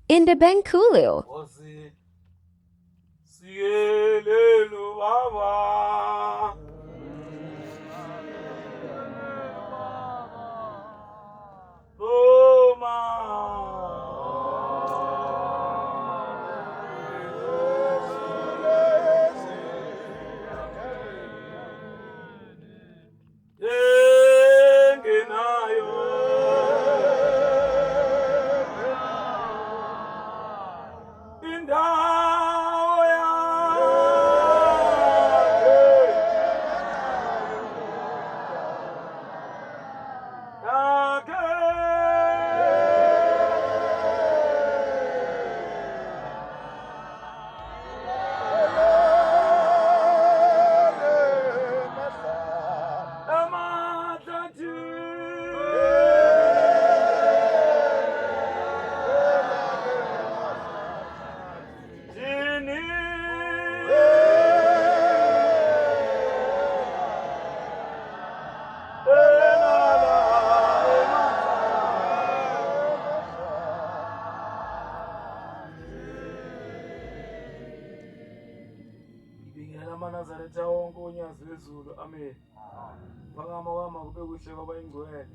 in the Benkulio. Siyelelo baba. Nazaretha wonke unyazi lwezulu amen. Phakama wama kube kuhle kwabayingcwele.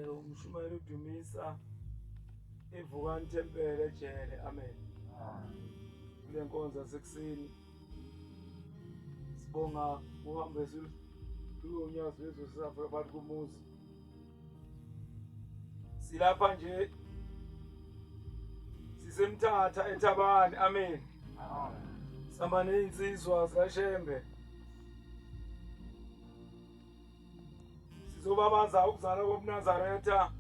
Umshumayeli udumisa ivukani tempele ejele amen. Kule nkonzo yasekuseni sibonga uhambese unyazi lwezulu safika phakathi kumuzi. Silapha nje sisemthatha eThabani amen. Sambane insizwa zikaShembe. Sizobabaza ukuzala kobuNazaretha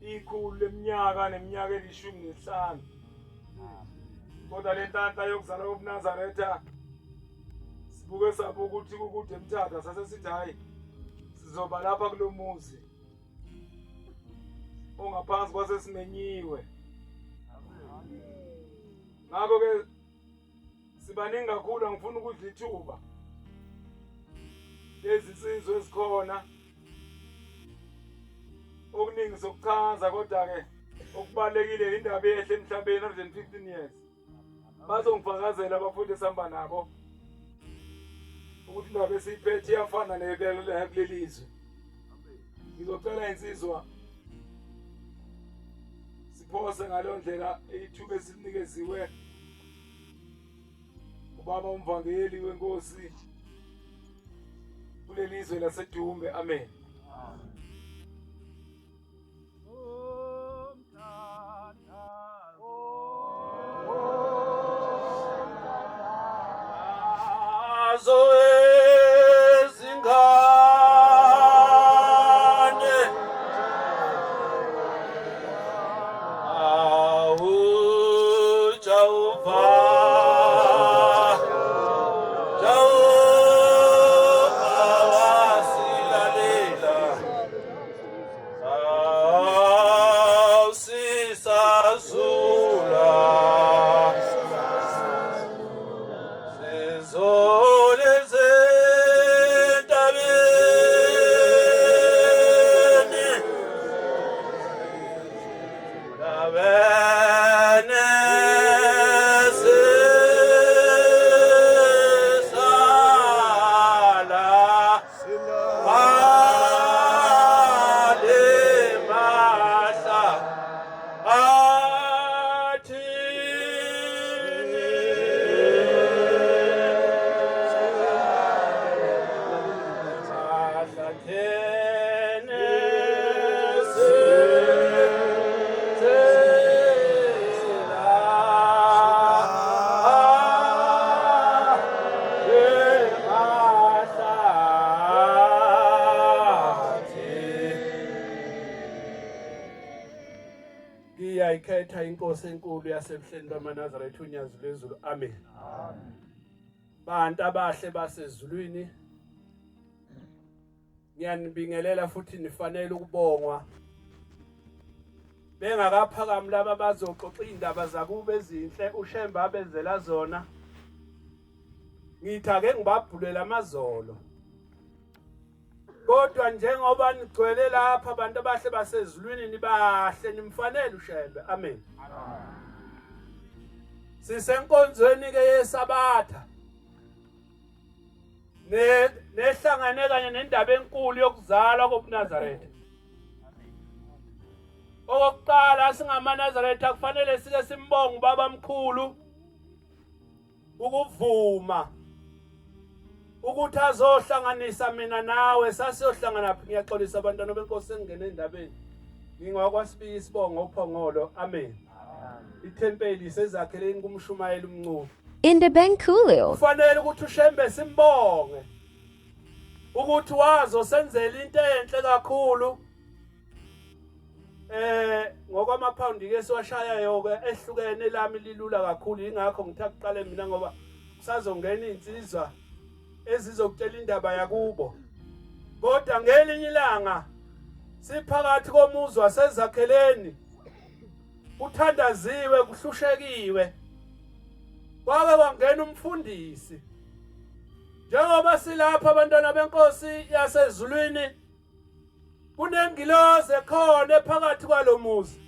ikhulu leminyaka neminyaka eli-15. Kodwa le ntanhla yokuzala kobuNazaretha sibuke sapho ukuthi kukude emthatha sasesithi hayi sizoba lapha kulomuzi ongaphansi kwasesimenyiwe. Ngakho ke sibaningi kakhulu angifuna ukudla ithuba. Lezi insizwe ezikhona okuningi sokuchaza kodwa ke okubalekile indaba ehle emhlabeni 115 years. Bazongifakazela abafundi esihamba nabo ukuthi indaba esiyiphethe iyafana kulelizwe. Ngizocela insizwa siphose ngalo ndlela ithuba esinikeziwe ubaba umvangeli wenkosi kulelizwe laseDumbe amen. Ngiyayikhetha inkosi enkulu yasemhleni bamaNazaretha unyazi lwezulu amen. Bantu abahle basezulwini ngiyanibingelela futhi nifanele ukubongwa. Bengakaphakami laba bazoxoxa indaba zakube ezinhle uShembe abenzela zona. Ngithi ake ngibabhulela amazolo. Kodwa njengoba nigcwele lapha abantu abahle basezulwini nibahle nimfanele uShembe. Amen. Sisenkonzweni ke yesabatha. Nehlangane kanye nendaba enkulu yokuzalwa kobuNazaretha. Okokuqala singamaNazaretha kufanele sike simbonge ubaba mkhulu ukuvuma ukuthi azohlanganisa mina nawe sasiyohlangana phi. Ngiyaxolisa abantwana benkosi engene endabeni. Ngingwakwasibika isibongo uphongolo. Amen. Ithempeli sezakheleni kumshumayeli umncube. Indabenkulu. Kufanele ukuthi uShembe simbonge ukuthi wazosenzela into enhle kakhulu. Ngokwamaphound ke siwashaya yoke ehlukene lami lilula kakhulu. Ingakho ngithatha uqale mina ngoba kusazongena insizwa ezizokutshela indaba yakubo. Kodwa ngelinye ilanga siphakathi komuzi wasezakheleni uthandaziwe kuhlushekiwe. Kwake kwangena umfundisi. Njengoba silapha abantwana benkosi yasezulwini kunengilozi ekhona ephakathi kwalomuzi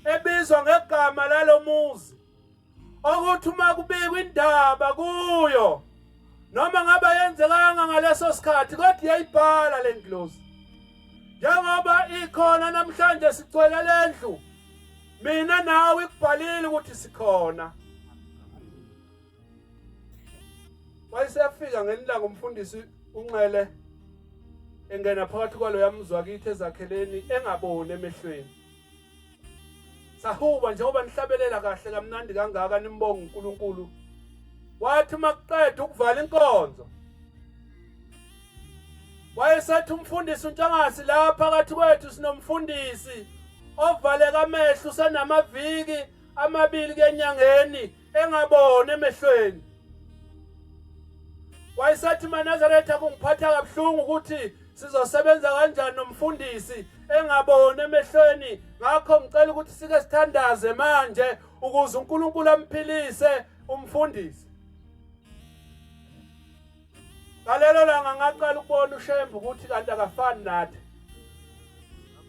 ebizwa ngegama lalomuzi ukuthi uma kubikwa indaba kuyo noma ngabe yenzekanga ngaleso sikhathi kodwa iyayibhala lengilozi. Njengoba ikhona namhlanje sigcwele lendlu mina nawe ikubhalile ukuthi sikhona. Wayesefika ngelanga umfundisi uNxele engena phakathi kwalo yamuzwa kithi ezakheleni engaboni emehlweni. Sahuba njengoba nihlabelela kahle kamnandi kangaka nimbonga uNkulunkulu. Wathi makuqeda ukuvala inkonzo wayesethi umfundisi uNtshangasi la phakathi kwethu sinomfundisi ovaleka amehlo senamaviki amabili kenyangeni engaboni emehlweni. Wayesethi maNazaretha kungiphatha kabuhlungu ukuthi sizosebenza kanjani nomfundisi engaboni emehlweni. Ngakho ngicela ukuthi sike sithandaze manje ukuze uNkulunkulu amphilise umfundisi. Ngalelo langa ngaqala ukubona uShembe ukuthi kanti akafani nathi.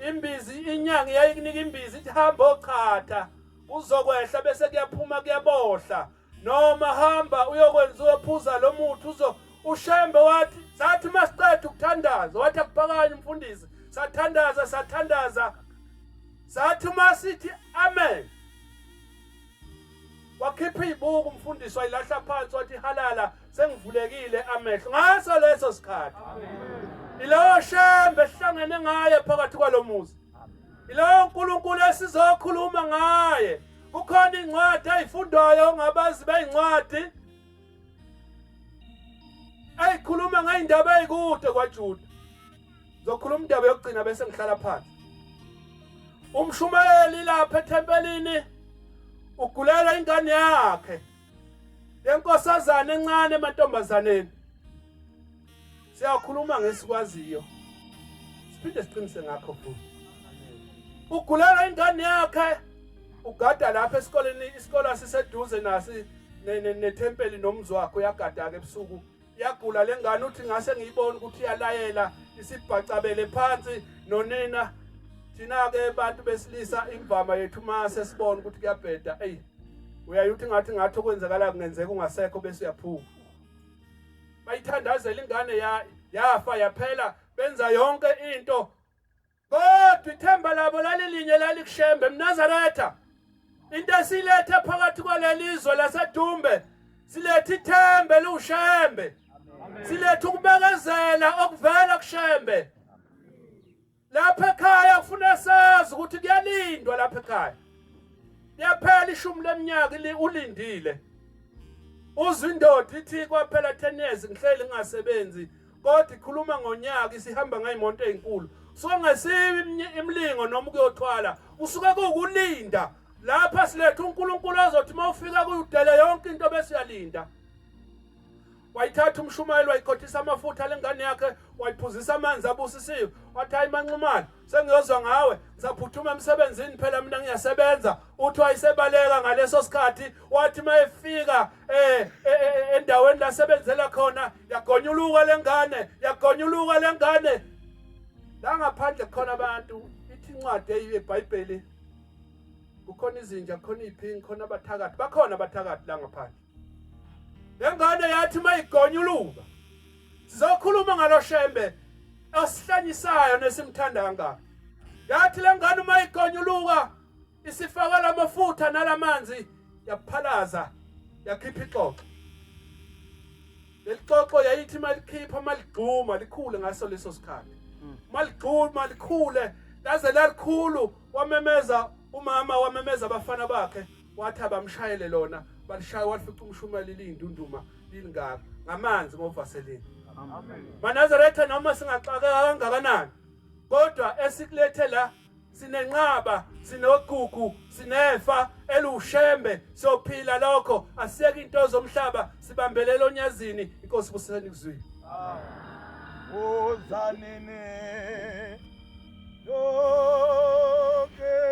Imbizi inyanga yayinika imbizi ithi hamba ochatha uzokwehla bese kuyaphuma kuyabohla. Noma hamba uyokwenza uyophuza lo muthi uShembe wathi sathi masiqeda ukuthandaza wathi akuphakanye umfundisi sathandaza sathi masithi amen. Wakhipha ibuku umfundisi wayilahla phansi wathi halala sengivulekile amehlo. Ngaso leso sikhathi ilowo Shembe sihlangene ngaye phakathi kwalomuzi. Ilowo uNkulunkulu esizokhuluma ngaye. Kukhona incwadi ayifundwayo ngabazi beyincwadi ayikhuluma ngayindaba ezikude kwaJuda. Zokhuluma indaba yokugcina bese ngihlala phansi. Umshumayeli lapha ethempelini ugulela ingane yakhe lenkosazana encane emantombazaneni. Siyakhuluma ngesikwaziyo siphinde siqinise ngakho futhi. Ugulela ingane yakhe ugada lapha esikoleni. Isikole siseduze nasi nethempeli nomzi wakhe uyagada ke ebusuku. Yagula lengane uthi ngase ngiyibona ukuthi iyalayela isibhacabele phansi nonina. Thina ke abantu besilisa imvama yethu mase sibona ukuthi kuyabheda uyayuthi ngathi okwenzakala kungenzeka ungasekho bese uyaphuma. Bayithandazela ingane yafa yaphela benza yonke into. Kodwa ithemba labo lalilinye lalikuShembe mNazaretha. Into esilethe phakathi kwalelizwe laseDumbe silethe ithemba luShembe. Silethe ukubekezela okuvela kuShembe. Lapha ekhaya ufuna sazi ukuthi kuyalindwa lapha ekhaya. Yaphela ishumi leminyaka ulindile. Uzwe indoda ithi kwaphela 10 years ngihleli ngingasebenzi kodwa ikhuluma ngonyaka isihamba ngayimoto ezinkulu. So ngesibi imlingo noma ukuyothwala usuke kukulinda. Lapha silethe uNkulunkulu azothi mawufika kuyudele yonke into bese uyalinda. Wayithatha umshumayeli wayikhothisa amafutha lengane yakhe wayiphuzisa amanzi abusisiwe wathi hayi Manxumalo sengiyozwa ngawe ngizaphuthuma emsebenzini phela mina ngiyasebenza uthi wayisebaleka ngaleso sikhathi wathi mayefika endaweni la sebenzela khona yagonyuluka lengane la ngaphandle khona abantu ithi incwadi eyiBhayibheli kukhona izinja kukhona iziphingi khona abathakathi bakhona abathakathi la ngaphandle lengane yathi mayigonyuluka sizokhuluma ngaloshembe osihlanyisayo nesimthanda kangaka yathi lengane mayigonyuluka isifaka lamafutha nalamanzi yaphalaza yakhipha ixoxo lelixoxo yayithi malikhipha maligquma likhule ngaso leso sikhathi maligquma likhule laze lalikhulu wamemeza umama wamemeza abafana bakhe wathi abamshayele lona balishaya wafica umshumeli lindunduma lingaka ngamanzi ngovaselini Manazaretha noma singaxaka kangakanani kodwa esikulethe la sinenqaba sinogugu sinefa elushembe sophila lokho asiyeke into zomhlaba sibambelela onyazini inkosi buseni kuzwini uzanini lo ke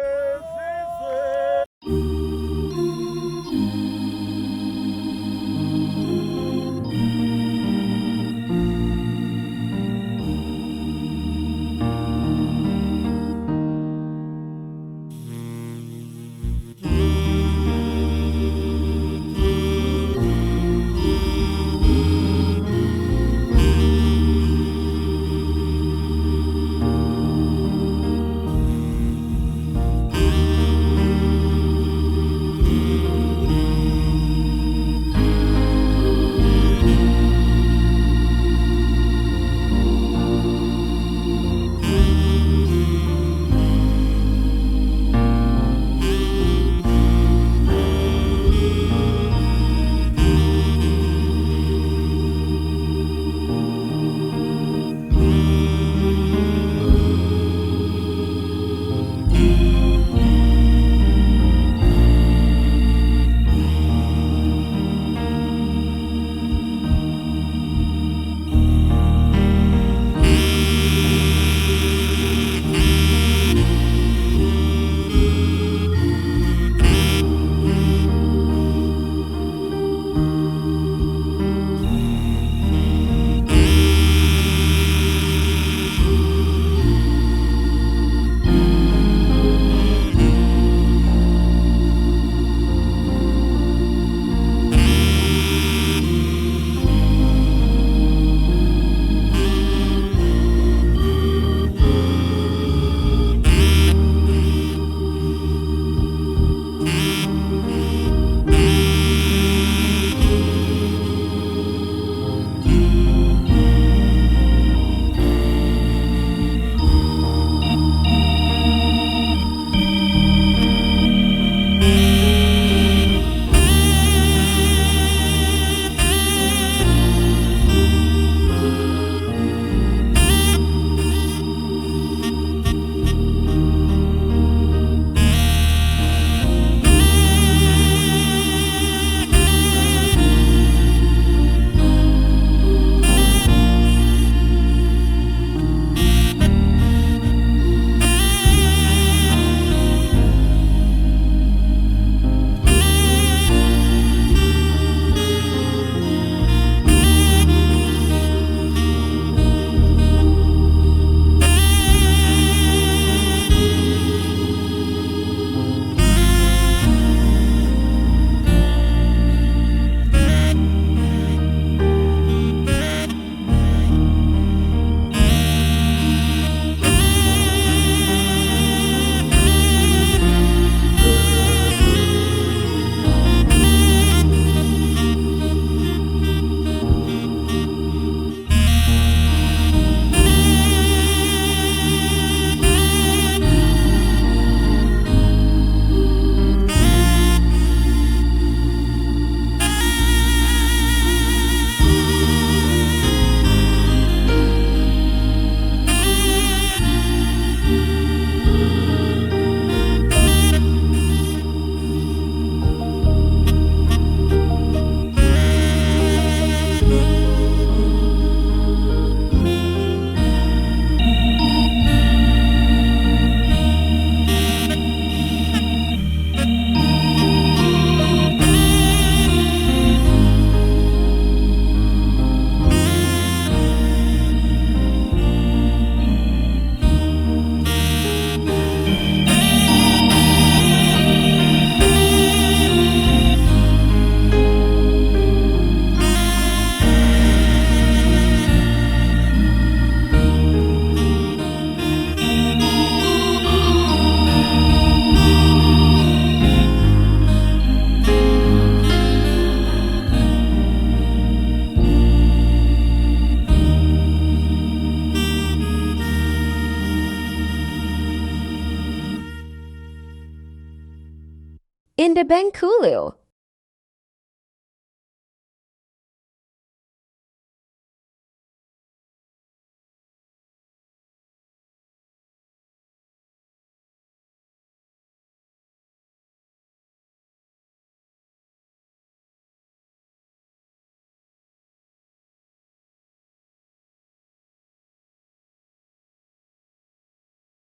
In the Benkulio.